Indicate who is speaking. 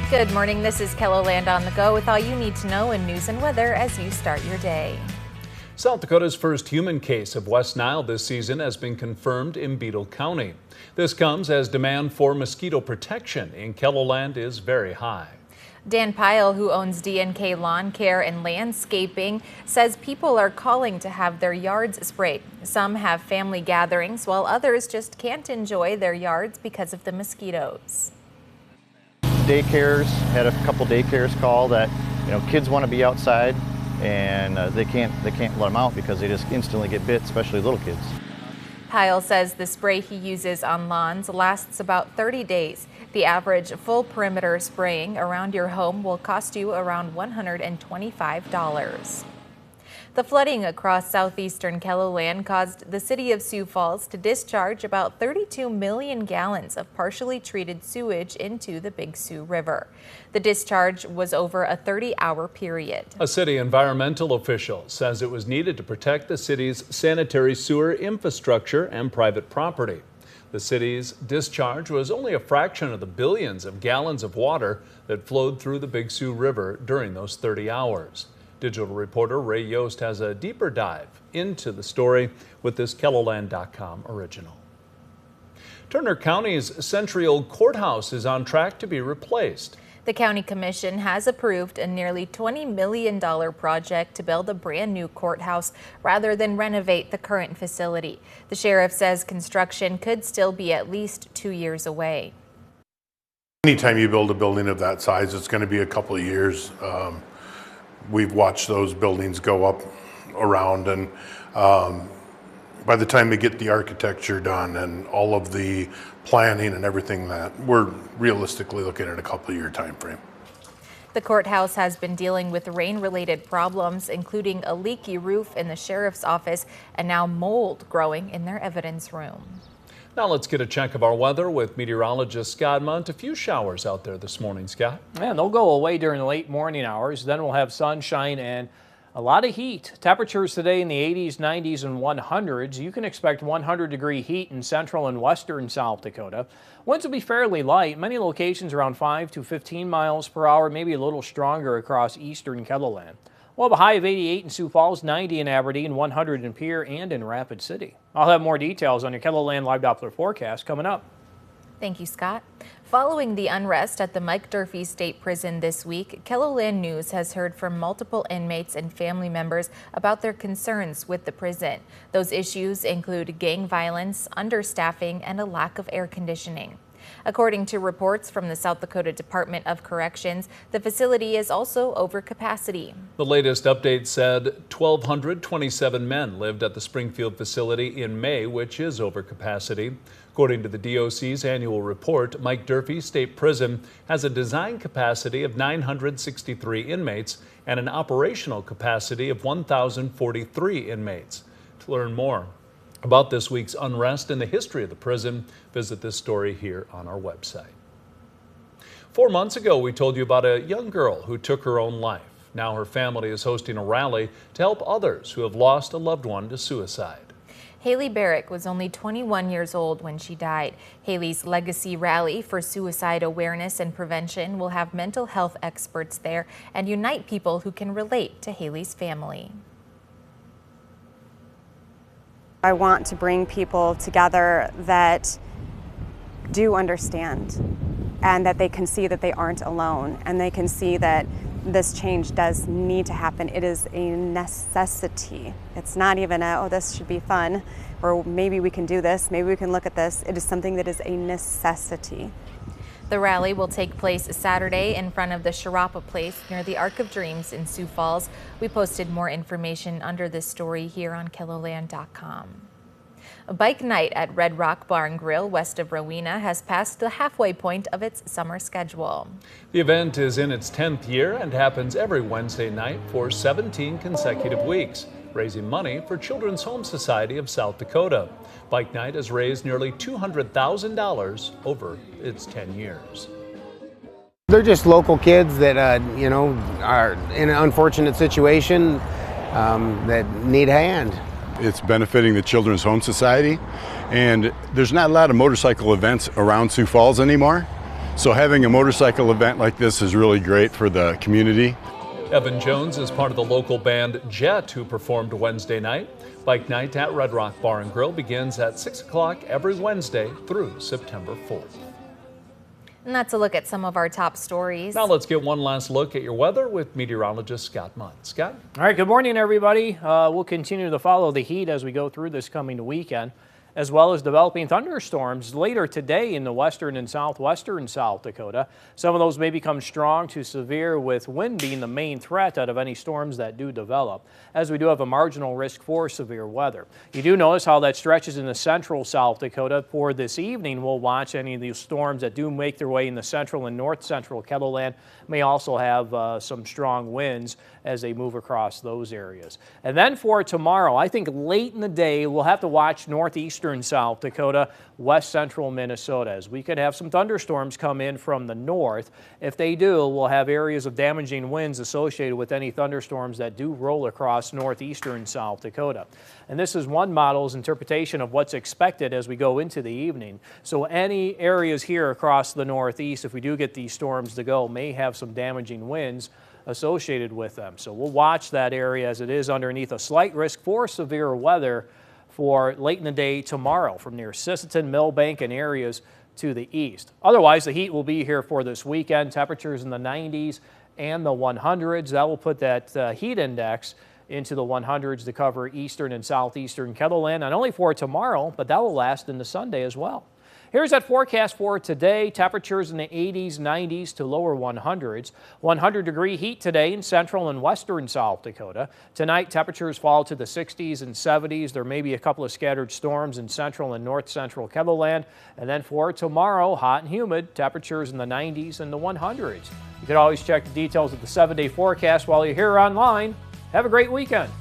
Speaker 1: Good morning, this is KELOLAND on the go with all you need to know in news and weather as you start your day.
Speaker 2: South Dakota's first human case of West Nile this season has been confirmed in Beadle County. This comes as demand for mosquito protection in KELOLAND is very high.
Speaker 1: Dan Pyle, who owns D&K Lawn Care and Landscaping, says people are calling to have their yards sprayed. Some have family gatherings, while others just can't enjoy their yards because of the mosquitoes.
Speaker 3: Daycares, had a couple daycares call that, kids want to be outside and they can't let them out because they just instantly get bit, especially little kids.
Speaker 1: Pyle says the spray he uses on lawns lasts about 30 days. The average full perimeter spraying around your home will cost you around $125. The flooding across southeastern KELOLAND caused the city of Sioux Falls to discharge about 32 million gallons of partially treated sewage into the Big Sioux River. The discharge was over a 30-hour period.
Speaker 2: A city environmental official says it was needed to protect the city's sanitary sewer infrastructure and private property. The city's discharge was only a fraction of the billions of gallons of water that flowed through the Big Sioux River during those 30 hours. Digital reporter Ray Yost has a deeper dive into the story with this KELOLAND.com original. Turner County's century-old courthouse is on track to be replaced.
Speaker 1: The County Commission has approved a nearly $20 million project to build a brand new courthouse rather than renovate the current facility. The sheriff says construction could still be at least 2 years away.
Speaker 4: Anytime you build a building of that size, it's going to be a couple of years. We've watched those buildings go up around, and by the time we get the architecture done and all of the planning and everything, that we're realistically looking at a couple of year time frame.
Speaker 1: The courthouse has been dealing with rain-related problems, including a leaky roof in the sheriff's office and now mold growing in their evidence room.
Speaker 2: Now let's get a check of our weather with meteorologist Scott Munt. A few showers out there this morning, Scott.
Speaker 5: Yeah, they'll go away during the late morning hours. Then we'll have sunshine and a lot of heat. Temperatures today in the 80s, 90s, and 100s. You can expect 100-degree heat in central and western South Dakota. Winds will be fairly light. Many locations around 5 to 15 miles per hour, maybe a little stronger across eastern KELOLAND. We'll have a high of 88 in Sioux Falls, 90 in Aberdeen, 100 in Pierre, and in Rapid City. I'll have more details on your KELOLAND Live Doppler forecast coming up.
Speaker 1: Thank you, Scott. Following the unrest at the Mike Durfee State Prison this week, KELOLAND News has heard from multiple inmates and family members about their concerns with the prison. Those issues include gang violence, understaffing, and a lack of air conditioning. According to reports from the South Dakota Department of Corrections, the facility is also over capacity.
Speaker 2: The latest update said 1,227 men lived at the Springfield facility in May, which is over capacity. According to the DOC's annual report, Mike Durfee State Prison has a design capacity of 963 inmates and an operational capacity of 1,043 inmates. To learn more about this week's unrest and the history of the prison, visit this story here on our website. 4 months ago, we told you about a young girl who took her own life. Now her family is hosting a rally to help others who have lost a loved one to suicide.
Speaker 1: Haley Barrick was only 21 years old when she died. Haley's Legacy Rally for Suicide Awareness and Prevention will have mental health experts there and unite people who can relate to Haley's family.
Speaker 6: I want to bring people together that do understand and that they can see that they aren't alone and they can see that this change does need to happen. It is a necessity. It's not even a, oh, this should be fun, or maybe we can do this, maybe we can look at this. It is something that is a necessity.
Speaker 1: The rally will take place Saturday in front of the Sharapa Place near the Arc of Dreams in Sioux Falls. We posted more information under this story here on KELOLAND.com. A bike night at Red Rock Bar and Grill west of Rowena has passed the halfway point of its summer schedule.
Speaker 2: The event is in its 10th year and happens every Wednesday night for 17 consecutive weeks, raising money for Children's Home Society of South Dakota. Bike Night has raised nearly $200,000 over its 10 years.
Speaker 7: They're just local kids that, are in an unfortunate situation that need a hand.
Speaker 8: It's benefiting the Children's Home Society, and there's not a lot of motorcycle events around Sioux Falls anymore. So having a motorcycle event like this is really great for the community.
Speaker 2: Evan Jones is part of the local band Jet, who performed Wednesday night. Bike night at Red Rock Bar and Grill begins at 6 o'clock every Wednesday through September 4th.
Speaker 1: And that's a look at some of our top stories.
Speaker 2: Now let's get one last look at your weather with meteorologist Scott Munn. Scott?
Speaker 5: All right, good morning, everybody. We'll continue to follow the heat as we go through this coming weekend, as well as developing thunderstorms later today in the western and southwestern South Dakota. Some of those may become strong to severe, with wind being the main threat out of any storms that do develop, as we do have a marginal risk for severe weather. You do notice how that stretches into central South Dakota. For this evening, we'll watch any of these storms that do make their way in the central and north central Kettleland. May also have some strong winds as they move across those areas. And then for tomorrow, I think late in the day, we'll have to watch northeastern South Dakota, west central Minnesota, as we could have some thunderstorms come in from the north. If they do, we'll have areas of damaging winds associated with any thunderstorms that do roll across northeastern South Dakota. And this is one model's interpretation of what's expected as we go into the evening. So any areas here across the northeast, if we do get these storms to go, may have some damaging winds associated with them. So we'll watch that area as it is underneath a slight risk for severe weather for late in the day tomorrow from near Sisseton, Millbank, and areas to the east. Otherwise, the heat will be here for this weekend. Temperatures in the 90s and the 100s. That will put that heat index into the 100s to cover eastern and southeastern Kettleland, not only for tomorrow, but that will last into Sunday as well. Here's that forecast for today. Temperatures in the 80s, 90s to lower 100s. 100-degree heat today in central and western South Dakota. Tonight, temperatures fall to the 60s and 70s. There may be a couple of scattered storms in central and north central Kettleland. And then for tomorrow, hot and humid, temperatures in the 90s and the 100s. You can always check the details of the 7-day forecast while you're here online. Have a great weekend.